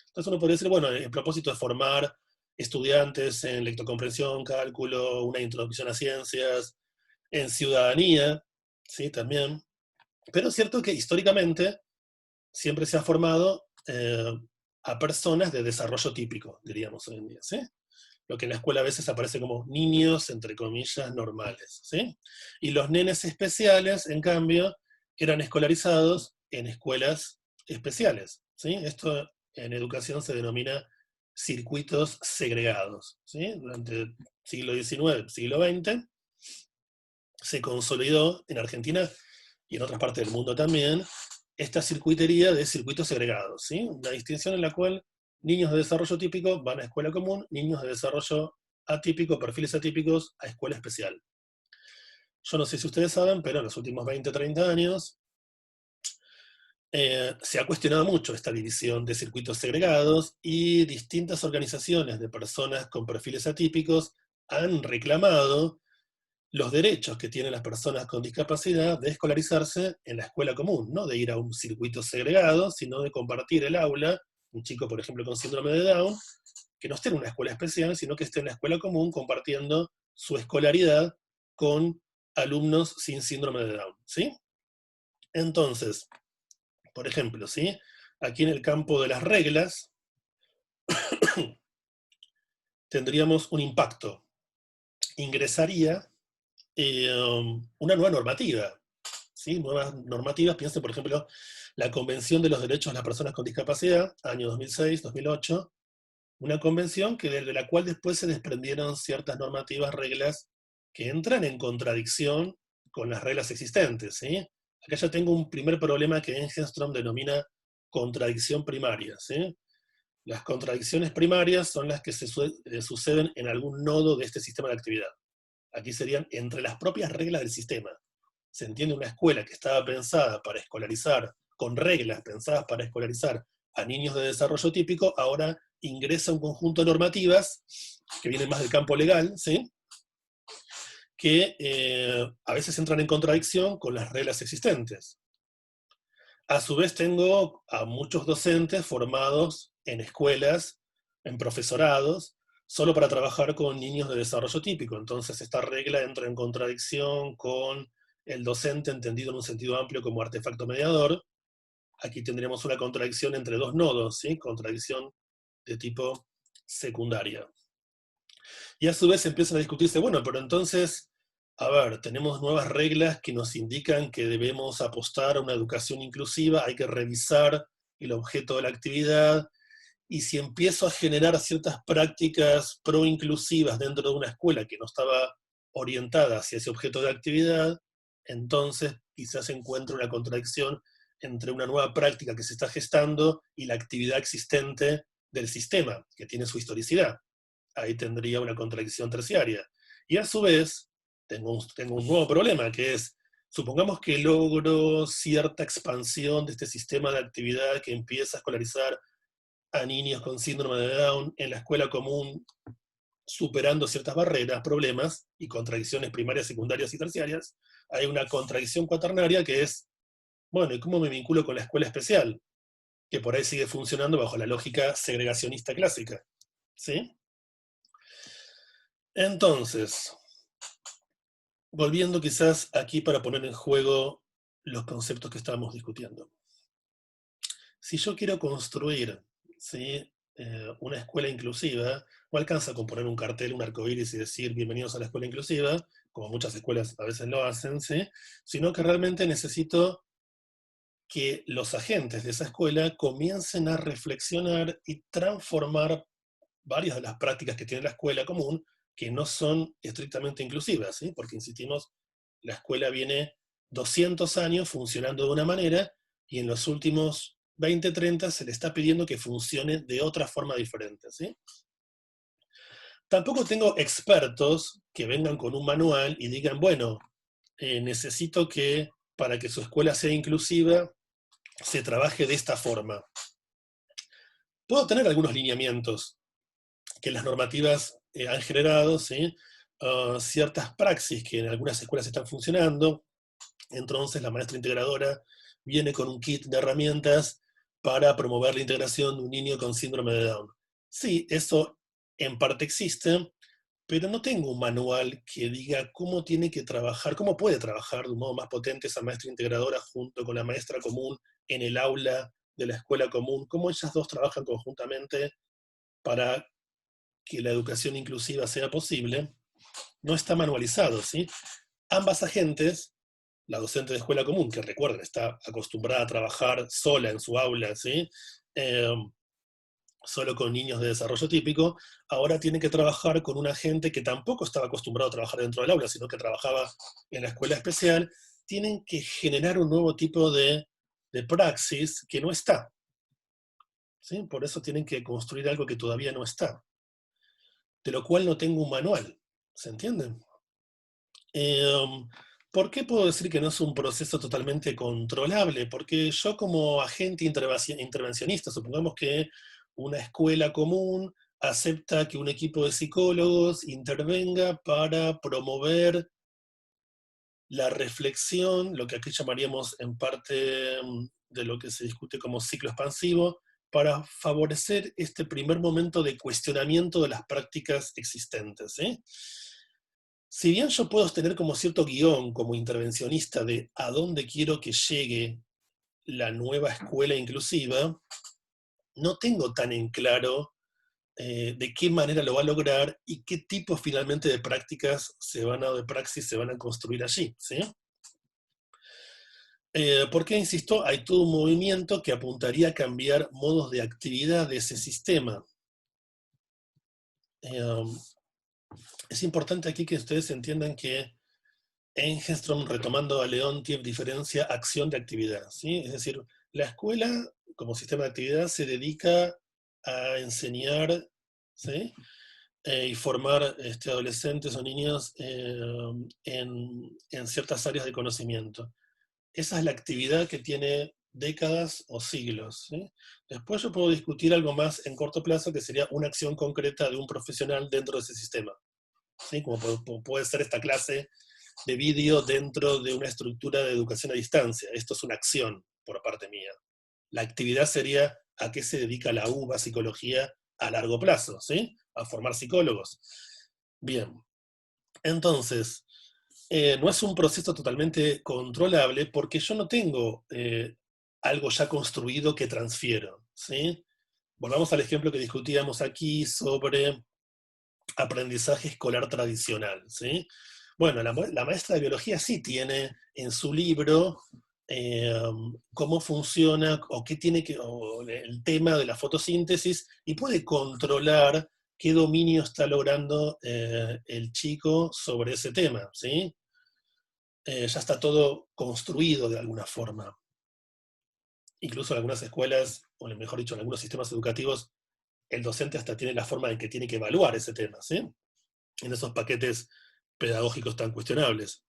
Speaker 1: Entonces uno podría decir, bueno, el propósito es formar estudiantes en lectocomprensión, cálculo, una introducción a ciencias, en ciudadanía, ¿sí? También. Pero es cierto que históricamente siempre se ha formado a personas de desarrollo típico, diríamos hoy en día, ¿sí? Lo que en la escuela a veces aparece como niños, entre comillas, normales, ¿sí? Y los nenes especiales, en cambio, eran escolarizados en escuelas especiales, ¿sí? Esto en educación se denomina circuitos segregados, ¿sí? Durante el siglo XIX, siglo XX, se consolidó en Argentina y en otras partes del mundo también esta circuitería de circuitos segregados, ¿sí? Una distinción en la cual niños de desarrollo típico van a escuela común, niños de desarrollo atípico, perfiles atípicos, a escuela especial. Yo no sé si ustedes saben, pero en los últimos 20, 30 años se ha cuestionado mucho esta división de circuitos segregados y distintas organizaciones de personas con perfiles atípicos han reclamado los derechos que tienen las personas con discapacidad de escolarizarse en la escuela común, no de ir a un circuito segregado, sino de compartir el aula, un chico, por ejemplo, con síndrome de Down, que no esté en una escuela especial, sino que esté en la escuela común compartiendo su escolaridad con alumnos sin síndrome de Down, ¿sí? Entonces, por ejemplo, ¿sí? Aquí en el campo de las reglas tendríamos un impacto. Ingresaría una nueva normativa, ¿sí? Nuevas normativas, piensen, por ejemplo, la Convención de los Derechos de las Personas con Discapacidad, año 2006, 2008, una convención que desde la cual después se desprendieron ciertas normativas, reglas, que entran en contradicción con las reglas existentes, ¿sí? Acá ya tengo un primer problema que Engelstrom denomina contradicción primaria, ¿sí? Las contradicciones primarias son las que suceden en algún nodo de este sistema de actividad. Aquí serían entre las propias reglas del sistema. Se entiende una escuela que estaba pensada para escolarizar, con reglas pensadas para escolarizar a niños de desarrollo típico, ahora ingresa un conjunto de normativas que vienen más del campo legal, ¿sí? Que a veces entran en contradicción con las reglas existentes. A su vez tengo a muchos docentes formados en escuelas, en profesorados, solo para trabajar con niños de desarrollo típico. Entonces esta regla entra en contradicción con el docente entendido en un sentido amplio como artefacto mediador. Aquí tendríamos una contradicción entre dos nodos, ¿sí? Contradicción de tipo secundaria. Y a su vez empiezan a discutirse, bueno, pero entonces, a ver, tenemos nuevas reglas que nos indican que debemos apostar a una educación inclusiva, hay que revisar el objeto de la actividad, y si empiezo a generar ciertas prácticas pro-inclusivas dentro de una escuela que no estaba orientada hacia ese objeto de actividad, entonces quizás encuentre una contradicción entre una nueva práctica que se está gestando y la actividad existente del sistema, que tiene su historicidad. Ahí tendría una contradicción terciaria. Y a su vez, tengo un nuevo problema, que es, supongamos que logro cierta expansión de este sistema de actividad que empieza a escolarizar a niños con síndrome de Down en la escuela común, superando ciertas barreras, problemas y contradicciones primarias, secundarias y terciarias. Hay una contradicción cuaternaria que es, bueno, ¿y cómo me vinculo con la escuela especial? Que por ahí sigue funcionando bajo la lógica segregacionista clásica. ¿Sí? Entonces, volviendo quizás aquí para poner en juego los conceptos que estábamos discutiendo. Si yo quiero construir, ¿sí? Una escuela inclusiva, no alcanza con poner un cartel, un arcoíris y decir bienvenidos a la escuela inclusiva, como muchas escuelas a veces lo hacen, ¿sí? Sino que realmente necesito que los agentes de esa escuela comiencen a reflexionar y transformar varias de las prácticas que tiene la escuela común, que no son estrictamente inclusivas, ¿sí? Porque insistimos, la escuela viene 200 años funcionando de una manera y en los últimos 20, 30 se le está pidiendo que funcione de otra forma diferente, ¿sí? Tampoco tengo expertos que vengan con un manual y digan, bueno, necesito que para que su escuela sea inclusiva se trabaje de esta forma. Puedo tener algunos lineamientos que las normativas han generado, ¿sí? ciertas praxis que en algunas escuelas están funcionando. Entonces la maestra integradora viene con un kit de herramientas para promover la integración de un niño con síndrome de Down. Sí, eso en parte existe, pero no tengo un manual que diga cómo tiene que trabajar, cómo puede trabajar de un modo más potente esa maestra integradora junto con la maestra común en el aula de la escuela común, cómo ellas dos trabajan conjuntamente para que la educación inclusiva sea posible. No está manualizado, ¿sí? Ambas agentes, la docente de escuela común, que recuerden, está acostumbrada a trabajar sola en su aula, ¿sí? Eh, solo con niños de desarrollo típico, ahora tiene que trabajar con un agente que tampoco estaba acostumbrado a trabajar dentro del aula, sino que trabajaba en la escuela especial. Tienen que generar un nuevo tipo de praxis que no está, ¿sí? Por eso tienen que construir algo que todavía no está, de lo cual no tengo un manual, ¿se entiende? ¿Por qué puedo decir que no es un proceso totalmente controlable? Porque yo como agente intervencionista, supongamos que una escuela común acepta que un equipo de psicólogos intervenga para promover la reflexión, lo que aquí llamaríamos en parte de lo que se discute como ciclo expansivo, para favorecer este primer momento de cuestionamiento de las prácticas existentes, ¿sí? Si bien yo puedo tener como cierto guión como intervencionista de a dónde quiero que llegue la nueva escuela inclusiva, no tengo tan en claro de qué manera lo va a lograr y qué tipo finalmente de prácticas de praxis se van a construir allí, ¿sí? Porque, insisto, hay todo un movimiento que apuntaría a cambiar modos de actividad de ese sistema. Eh, es importante aquí que ustedes entiendan que Engenstrom, retomando a Leontief, diferencia acción de actividad, ¿sí? Es decir, la escuela, como sistema de actividad, se dedica a enseñar, ¿sí? Y formar adolescentes o niños en ciertas áreas de conocimiento. Esa es la actividad que tiene décadas o siglos, ¿sí? Después yo puedo discutir algo más en corto plazo, que sería una acción concreta de un profesional dentro de ese sistema, ¿sí? Como puede ser esta clase de vídeo dentro de una estructura de educación a distancia. Esto es una acción por parte mía. La actividad sería a qué se dedica la UBA Psicología a largo plazo, ¿sí? A formar psicólogos. Bien, entonces, no es un proceso totalmente controlable porque yo no tengo algo ya construido que transfiero, ¿sí? Volvamos al ejemplo que discutíamos aquí sobre aprendizaje escolar tradicional, ¿sí? Bueno, la maestra de biología sí tiene en su libro eh, cómo funciona o qué tiene que, o el tema de la fotosíntesis y puede controlar qué dominio está logrando el chico sobre ese tema, ¿sí? Ya está todo construido de alguna forma. Incluso en algunas escuelas, o mejor dicho, en algunos sistemas educativos, el docente hasta tiene la forma en que tiene que evaluar ese tema, ¿sí? En esos paquetes pedagógicos tan cuestionables.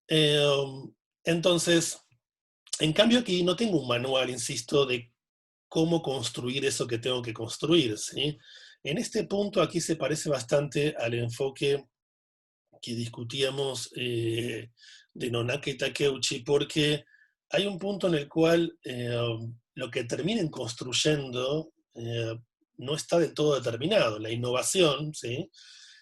Speaker 1: Eh, entonces, en cambio aquí no tengo un manual, insisto, de cómo construir eso que tengo que construir, ¿sí? En este punto aquí se parece bastante al enfoque que discutíamos de Nonake Takeuchi, porque hay un punto en el cual lo que terminen construyendo no está del todo determinado. La innovación, ¿sí?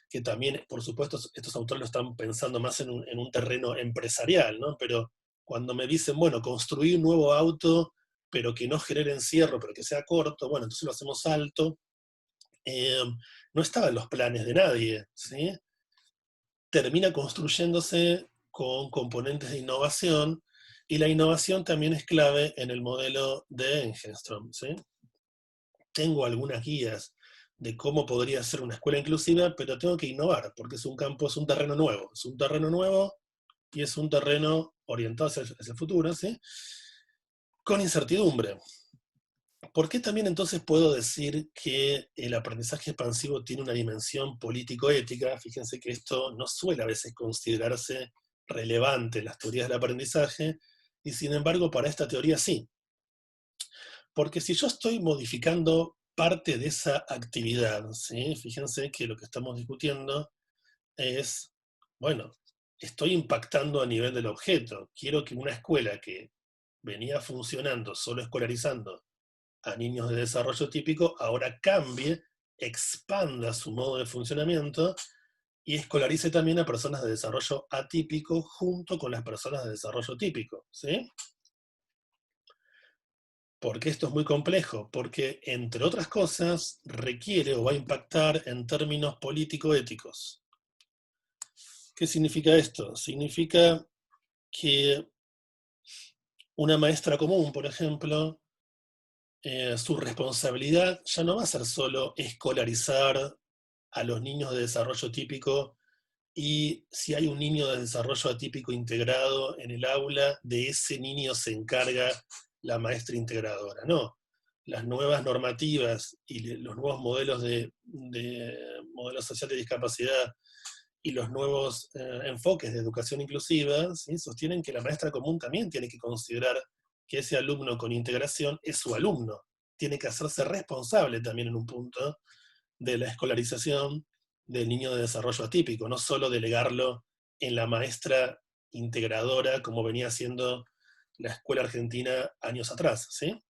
Speaker 1: Que también, por supuesto, estos autores lo están pensando más en un terreno empresarial, ¿no? Pero cuando me dicen, bueno, construir un nuevo auto, pero que no genere encierro, pero que sea corto, bueno, entonces lo hacemos alto, eh, no estaba en los planes de nadie, ¿sí? Termina construyéndose con componentes de innovación, y la innovación también es clave en el modelo de Engenstrom, ¿sí? Tengo algunas guías de cómo podría ser una escuela inclusiva, pero tengo que innovar, porque es un campo, es un terreno nuevo y es un terreno orientado hacia el futuro, ¿sí? Con incertidumbre. ¿Por qué también entonces puedo decir que el aprendizaje expansivo tiene una dimensión político-ética? Fíjense que esto no suele a veces considerarse relevante en las teorías del aprendizaje, y sin embargo para esta teoría sí. Porque si yo estoy modificando parte de esa actividad, ¿sí? Fíjense que lo que estamos discutiendo es, bueno, estoy impactando a nivel del objeto. Quiero que una escuela que venía funcionando, solo escolarizando a niños de desarrollo típico, ahora cambie, expanda su modo de funcionamiento y escolarice también a personas de desarrollo atípico junto con las personas de desarrollo típico, ¿sí? ¿Por qué esto es muy complejo? Porque, entre otras cosas, requiere o va a impactar en términos político-éticos. ¿Qué significa esto? Significa que una maestra común, por ejemplo, su responsabilidad ya no va a ser solo escolarizar a los niños de desarrollo típico y si hay un niño de desarrollo atípico integrado en el aula, de ese niño se encarga la maestra integradora. No, las nuevas normativas y los nuevos modelos de modelo social de discapacidad y los nuevos enfoques de educación inclusiva, ¿sí?, sostienen que la maestra común también tiene que considerar que ese alumno con integración es su alumno. Tiene que hacerse responsable también en un punto de la escolarización del niño de desarrollo atípico, no solo delegarlo en la maestra integradora como venía haciendo la escuela argentina años atrás, ¿sí?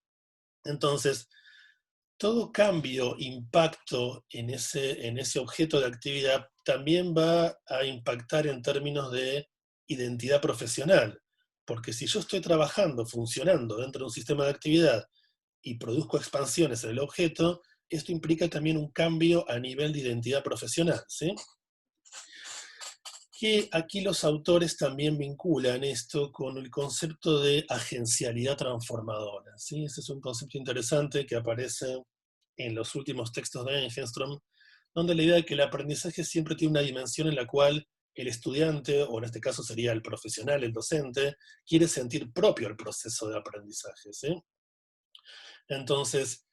Speaker 1: Entonces, todo cambio, impacto en ese objeto de actividad también va a impactar en términos de identidad profesional, porque si yo estoy trabajando, funcionando dentro de un sistema de actividad y produzco expansiones en el objeto, esto implica también un cambio a nivel de identidad profesional, ¿sí? Que aquí los autores también vinculan esto con el concepto de agencialidad transformadora, ¿sí? Ese es un concepto interesante que aparece en los últimos textos de Engelstrom, donde la idea de que el aprendizaje siempre tiene una dimensión en la cual el estudiante, o en este caso sería el profesional, el docente, quiere sentir propio el proceso de aprendizaje, ¿sí? Entonces,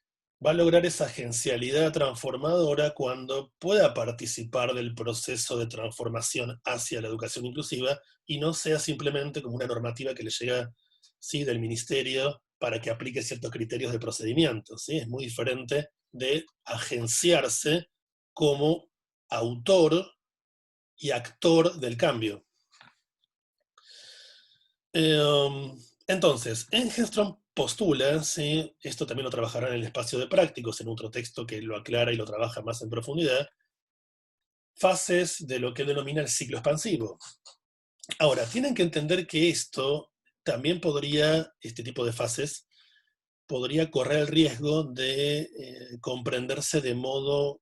Speaker 1: va a lograr esa agencialidad transformadora cuando pueda participar del proceso de transformación hacia la educación inclusiva y no sea simplemente como una normativa que le llega, ¿sí?, del ministerio para que aplique ciertos criterios de procedimiento, ¿sí? Es muy diferente de agenciarse como autor y actor del cambio. Entonces, Engelstrom postula, ¿sí?, esto también lo trabajará en el espacio de prácticos, en otro texto que lo aclara y lo trabaja más en profundidad, fases de lo que denomina el ciclo expansivo. Ahora, tienen que entender que esto también podría, este tipo de fases, podría correr el riesgo de comprenderse de modo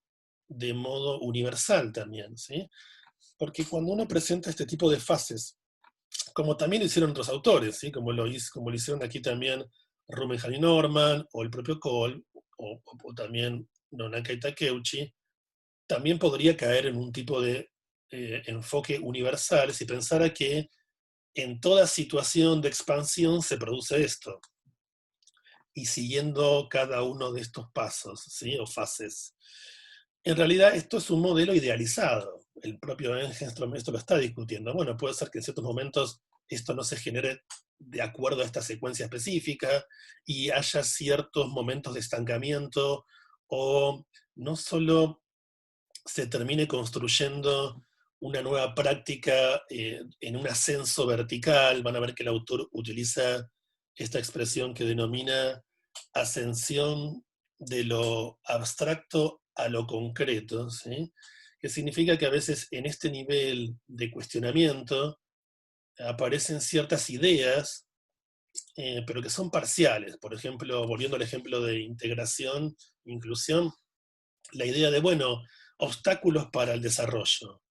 Speaker 1: universal también, ¿sí? Porque cuando uno presenta este tipo de fases, como también lo hicieron otros autores, ¿sí?, como lo hicieron aquí también Rumenhall y Norman, o el propio Cole, o también Nonaka y Takeuchi, también podría caer en un tipo de enfoque universal si pensara que en toda situación de expansión se produce esto, y siguiendo cada uno de estos pasos, ¿sí?, o fases. En realidad esto es un modelo idealizado. El propio Engelstrom esto lo está discutiendo. Bueno, puede ser que en ciertos momentos esto no se genere de acuerdo a esta secuencia específica y haya ciertos momentos de estancamiento o no solo se termine construyendo una nueva práctica en un ascenso vertical. Van a ver que el autor utiliza esta expresión que denomina ascensión de lo abstracto a lo concreto, ¿sí?, que significa que a veces en este nivel de cuestionamiento aparecen ciertas ideas, pero que son parciales. Por ejemplo, volviendo al ejemplo de integración, inclusión, la idea de, bueno, obstáculos para el desarrollo,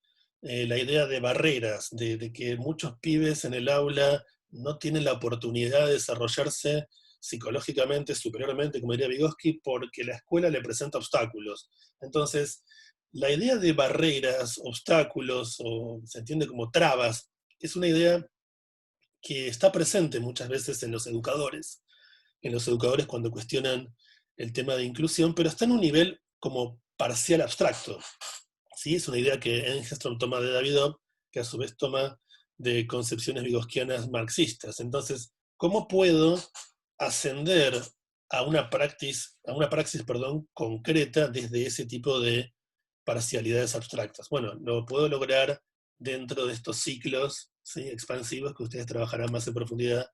Speaker 1: la idea de barreras, de que muchos pibes en el aula no tienen la oportunidad de desarrollarse psicológicamente, superiormente, como diría Vygotsky, porque la escuela le presenta obstáculos. Entonces, la idea de barreras, obstáculos, o se entiende como trabas, es una idea que está presente muchas veces en los educadores cuando cuestionan el tema de inclusión, pero está en un nivel como parcial abstracto, ¿sí? Es una idea que Engelstrom toma de Davidoff, que a su vez toma de concepciones vygotskianas marxistas. Entonces, ¿cómo puedo ascender a una praxis, perdón, concreta desde ese tipo de parcialidades abstractas. Bueno, lo puedo lograr dentro de estos ciclos, ¿sí?, expansivos que ustedes trabajarán más en profundidad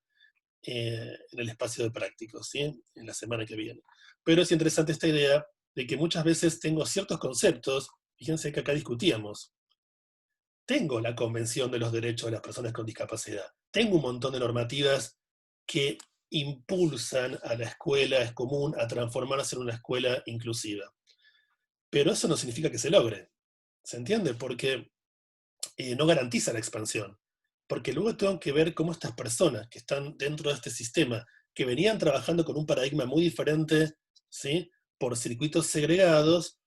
Speaker 1: en el espacio de prácticos, ¿sí?, en la semana que viene. Pero es interesante esta idea de que muchas veces tengo ciertos conceptos, fíjense que acá discutíamos, tengo la Convención de los Derechos de las Personas con Discapacidad, tengo un montón de normativas que impulsan a la escuela es común a transformarse en una escuela inclusiva. Pero eso no significa que se logre, ¿se entiende? Porque no garantiza la expansión. Porque luego tengo que ver cómo estas personas que están dentro de este sistema, que venían trabajando con un paradigma muy diferente, ¿sí?, por circuitos segregados,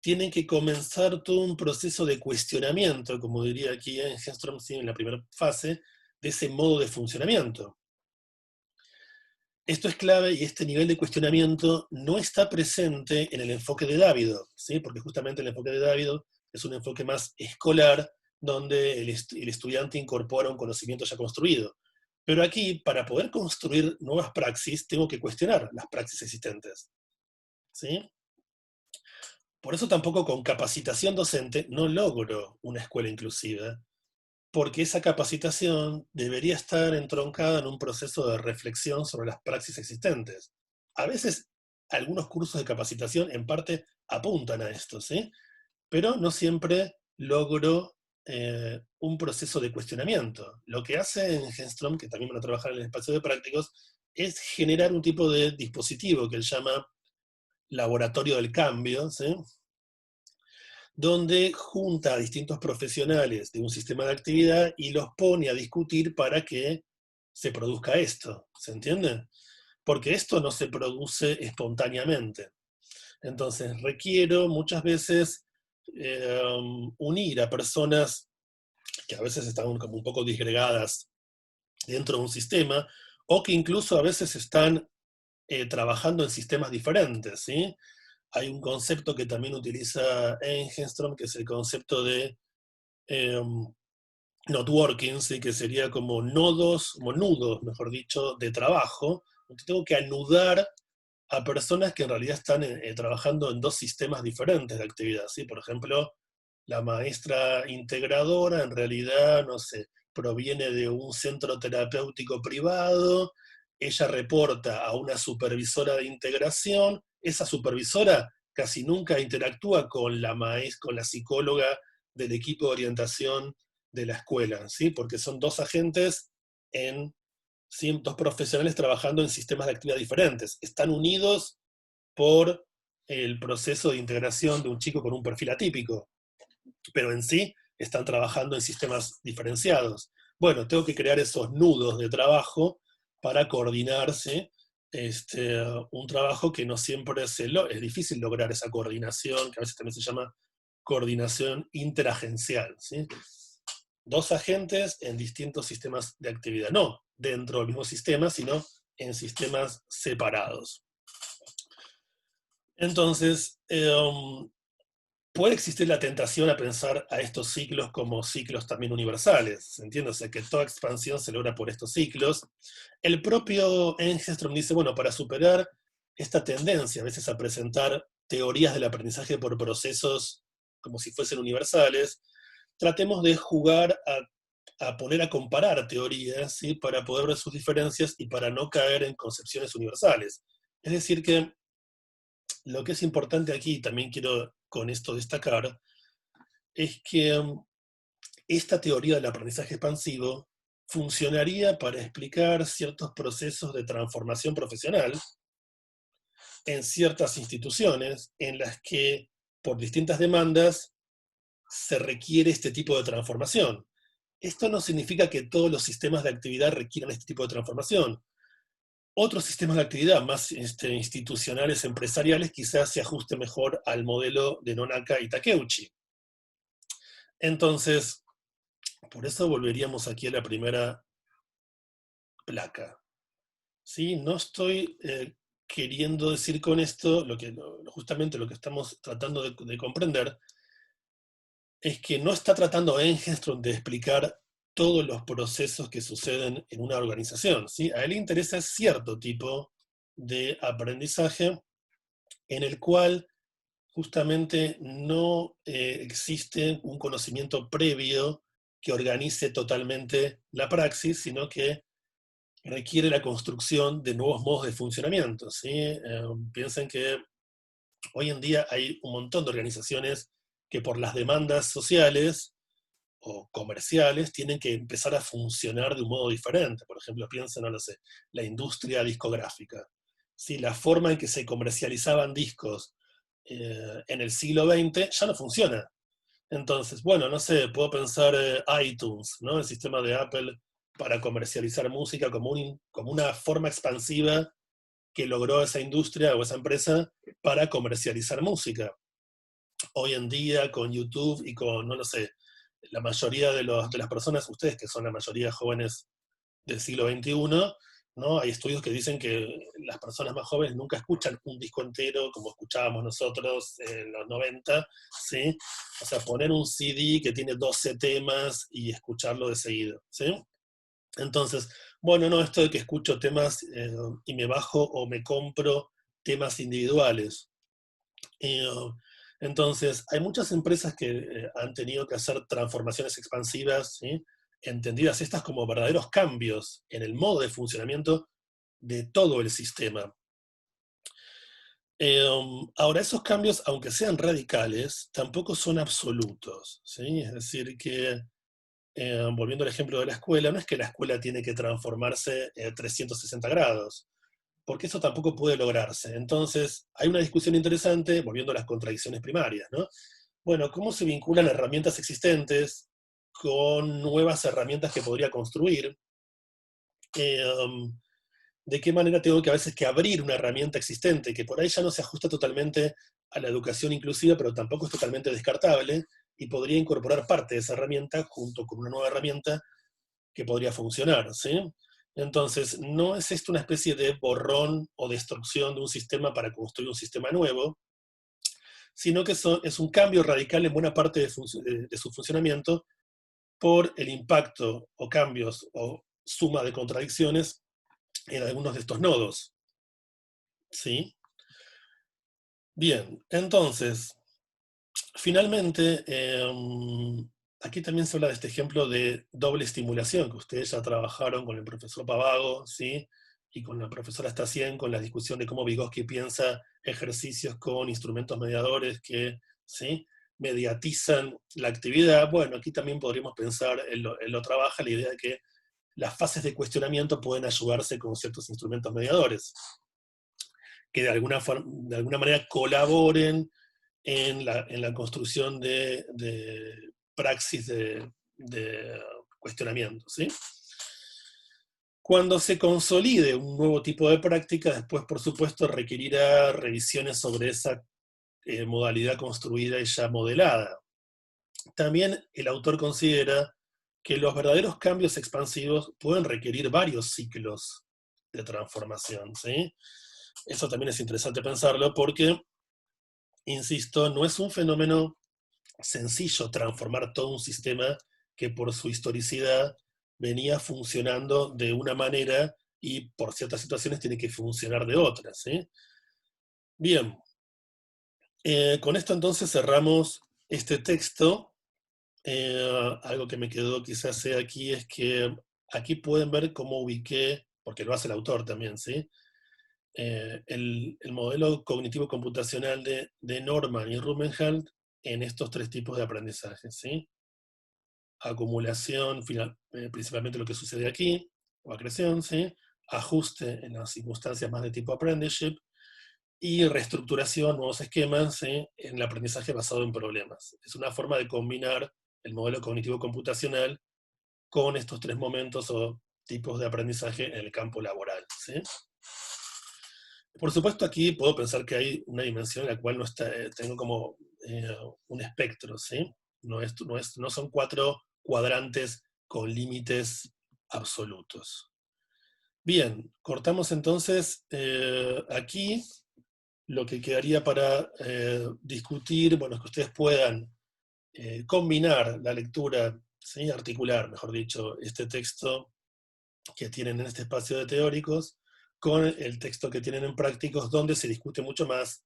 Speaker 1: tienen que comenzar todo un proceso de cuestionamiento, como diría aquí Engelstrom, ¿sí?, en la primera fase, de ese modo de funcionamiento. Esto es clave y este nivel de cuestionamiento no está presente en el enfoque de Davido, ¿sí?, porque justamente el enfoque de Davido es un enfoque más escolar, donde el estudiante incorpora un conocimiento ya construido. Pero aquí, para poder construir nuevas praxis, tengo que cuestionar las praxis existentes, ¿sí? Por eso tampoco con capacitación docente no logro una escuela inclusiva, porque esa capacitación debería estar entroncada en un proceso de reflexión sobre las praxis existentes. A veces, algunos cursos de capacitación en parte apuntan a esto, ¿sí?, pero no siempre logro un proceso de cuestionamiento. Lo que hace Engelstrom, que también van a trabajar en el espacio de prácticos, es generar un tipo de dispositivo que él llama laboratorio del cambio, ¿sí?, donde junta a distintos profesionales de un sistema de actividad y los pone a discutir para que se produzca esto, ¿se entiende? Porque esto no se produce espontáneamente. Entonces requiero muchas veces unir a personas que a veces están como un poco disgregadas dentro de un sistema, o que incluso a veces están trabajando en sistemas diferentes, ¿sí? Hay un concepto que también utiliza Engelstrom, que es el concepto de networking, ¿sí?, que sería como nodos, como nudos, mejor dicho, de trabajo, porque tengo que anudar a personas que en realidad están trabajando en dos sistemas diferentes de actividad, ¿sí? Por ejemplo, la maestra integradora en realidad, no sé, proviene de un centro terapéutico privado, ella reporta a una supervisora de integración, esa supervisora casi nunca interactúa con la maestra, con la psicóloga del equipo de orientación de la escuela, ¿sí? Porque son dos agentes en, ¿sí?, dos profesionales trabajando en sistemas de actividad diferentes. Están unidos por el proceso de integración de un chico con un perfil atípico, pero en sí están trabajando en sistemas diferenciados. Bueno, tengo que crear esos nudos de trabajo para coordinarse un trabajo que no siempre es difícil lograr esa coordinación, que a veces también se llama coordinación interagencial, ¿sí? Dos agentes en distintos sistemas de actividad, no dentro del mismo sistema, sino en sistemas separados. Entonces, puede existir la tentación a pensar a estos ciclos como ciclos también universales, entiéndose que toda expansión se logra por estos ciclos. El propio Engelstrom dice, bueno, para superar esta tendencia a veces a presentar teorías del aprendizaje por procesos como si fuesen universales, tratemos de jugar a poner a comparar teorías, ¿sí?, para poder ver sus diferencias y para no caer en concepciones universales. Es decir que lo que es importante aquí, también quiero con esto destacar, es que esta teoría del aprendizaje expansivo funcionaría para explicar ciertos procesos de transformación profesional en ciertas instituciones en las que, por distintas demandas, se requiere este tipo de transformación. Esto no significa que todos los sistemas de actividad requieran este tipo de transformación. Otros sistemas de actividad más institucionales, empresariales, quizás se ajuste mejor al modelo de Nonaka y Takeuchi. Entonces, por eso volveríamos aquí a la primera placa, ¿sí? No estoy queriendo decir con esto, justamente lo que estamos tratando de comprender, es que no está tratando Engelstrom de explicar todos los procesos que suceden en una organización, ¿sí? A él le interesa cierto tipo de aprendizaje en el cual justamente no existe un conocimiento previo que organice totalmente la praxis, sino que requiere la construcción de nuevos modos de funcionamiento, ¿sí? Piensen que hoy en día hay un montón de organizaciones que por las demandas sociales o comerciales tienen que empezar a funcionar de un modo diferente. Por ejemplo, piensen, no lo sé, la industria discográfica. Si la forma en que se comercializaban discos en el siglo XX ya no funciona. Entonces, bueno, no sé, puedo pensar iTunes, ¿no? El sistema de Apple para comercializar música como una forma expansiva que logró esa industria o esa empresa para comercializar música. Hoy en día con YouTube y con, no lo sé, la mayoría de las personas, ustedes que son la mayoría jóvenes del siglo XXI, ¿no? Hay estudios que dicen que las personas más jóvenes nunca escuchan un disco entero como escuchábamos nosotros en los 90, ¿sí? O sea, poner un CD que tiene 12 temas y escucharlo de seguido, ¿sí? Entonces, bueno, no, esto de que escucho temas y me bajo o me compro temas individuales. Eh, entonces, hay muchas empresas que han tenido que hacer transformaciones expansivas, ¿sí? Entendidas estas como verdaderos cambios en el modo de funcionamiento de todo el sistema. Ahora, esos cambios, aunque sean radicales, tampoco son absolutos, ¿sí? Es decir, que, volviendo al ejemplo de la escuela, no es que la escuela tiene que transformarse 360 grados, porque eso tampoco puede lograrse. Entonces, hay una discusión interesante, volviendo a las contradicciones primarias, ¿no? Bueno, ¿cómo se vinculan herramientas existentes con nuevas herramientas que podría construir? ¿De qué manera tengo que a veces que abrir una herramienta existente que por ahí ya no se ajusta totalmente a la educación inclusiva, pero tampoco es totalmente descartable, y podría incorporar parte de esa herramienta junto con una nueva herramienta que podría funcionar, ¿sí? Entonces, no es esto una especie de borrón o destrucción de un sistema para construir un sistema nuevo, sino que es un cambio radical en buena parte de su funcionamiento por el impacto o cambios o suma de contradicciones en algunos de estos nodos, ¿sí? Bien, entonces, finalmente, aquí también se habla de este ejemplo de doble estimulación, que ustedes ya trabajaron con el profesor Pavago, ¿sí? Y con la profesora Stacien, con la discusión de cómo Vygotsky piensa ejercicios con instrumentos mediadores que, ¿sí? Mediatizan la actividad. Bueno, aquí también podríamos pensar, él lo trabaja, la idea de que las fases de cuestionamiento pueden ayudarse con ciertos instrumentos mediadores, que de alguna manera colaboren en la construcción de praxis de cuestionamiento, ¿sí? Cuando se consolide un nuevo tipo de práctica, después, por supuesto, requerirá revisiones sobre esa modalidad construida y ya modelada. También el autor considera que los verdaderos cambios expansivos pueden requerir varios ciclos de transformación, ¿sí? Eso también es interesante pensarlo porque, insisto, no es un fenómeno sencillo transformar todo un sistema que por su historicidad venía funcionando de una manera y por ciertas situaciones tiene que funcionar de otras, ¿sí? Bien, con esto entonces cerramos este texto. Algo que me quedó quizás sea aquí es que aquí pueden ver cómo ubiqué, porque lo hace el autor también, ¿sí? El modelo cognitivo computacional de Norman y Rumenhalt en estos tres tipos de aprendizaje, ¿sí? Acumulación, principalmente lo que sucede aquí, o acreción, ¿sí? Ajuste en las circunstancias más de tipo apprenticeship, y reestructuración, nuevos esquemas, ¿sí? En el aprendizaje basado en problemas. Es una forma de combinar el modelo cognitivo computacional con estos tres momentos o tipos de aprendizaje en el campo laboral, ¿sí? Por supuesto, aquí puedo pensar que hay una dimensión en la cual no está, tengo como un espectro, ¿sí? No son cuatro cuadrantes con límites absolutos. Bien, cortamos entonces aquí. Lo que quedaría para discutir, bueno, es que ustedes puedan combinar la lectura, ¿sí? Articular, mejor dicho, este texto que tienen en este espacio de teóricos con el texto que tienen en prácticos, donde se discute mucho más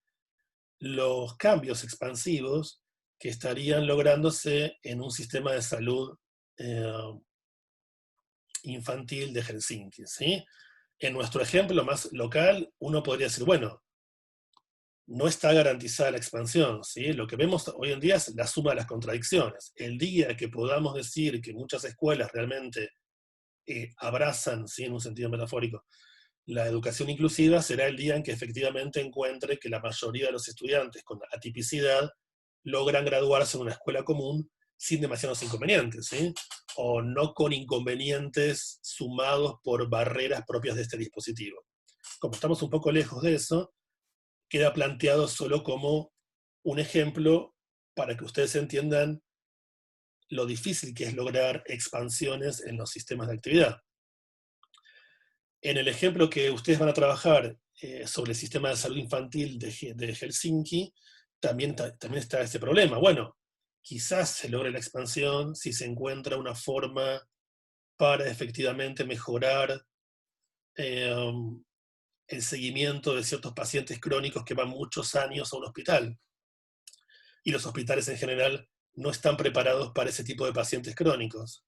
Speaker 1: los cambios expansivos que estarían lográndose en un sistema de salud infantil de Helsinki, ¿sí? En nuestro ejemplo más local, uno podría decir, bueno, no está garantizada la expansión, ¿sí? Lo que vemos hoy en día es la suma de las contradicciones. El día que podamos decir que muchas escuelas realmente abrazan, ¿sí? En un sentido metafórico, la educación inclusiva, será el día en que efectivamente encuentre que la mayoría de los estudiantes con atipicidad logran graduarse en una escuela común sin demasiados inconvenientes, ¿sí? O no con inconvenientes sumados por barreras propias de este dispositivo. Como estamos un poco lejos de eso, queda planteado solo como un ejemplo para que ustedes entiendan lo difícil que es lograr expansiones en los sistemas de actividad. En el ejemplo que ustedes van a trabajar sobre el sistema de salud infantil de Helsinki, también está ese problema. Bueno, quizás se logre la expansión si se encuentra una forma para efectivamente mejorar el seguimiento de ciertos pacientes crónicos que van muchos años a un hospital. Y los hospitales en general no están preparados para ese tipo de pacientes crónicos.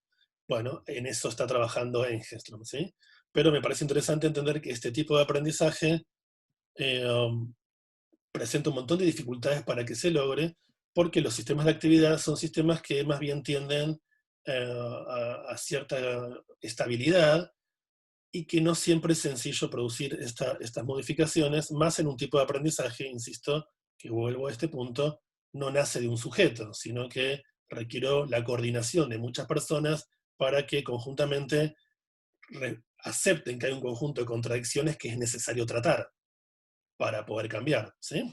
Speaker 1: Bueno, en eso está trabajando Engelstrom, ¿sí? Pero me parece interesante entender que este tipo de aprendizaje presenta un montón de dificultades para que se logre, porque los sistemas de actividad son sistemas que más bien tienden a cierta estabilidad y que no siempre es sencillo producir estas modificaciones, más en un tipo de aprendizaje, insisto, que vuelvo a este punto, no nace de un sujeto, sino que requiere la coordinación de muchas personas para que conjuntamente acepten que hay un conjunto de contradicciones que es necesario tratar para poder cambiar, ¿sí?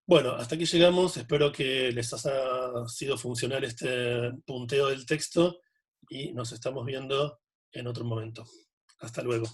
Speaker 1: Bueno, hasta aquí llegamos, espero que les haya sido funcional este punteo del texto y nos estamos viendo en otro momento. Hasta luego.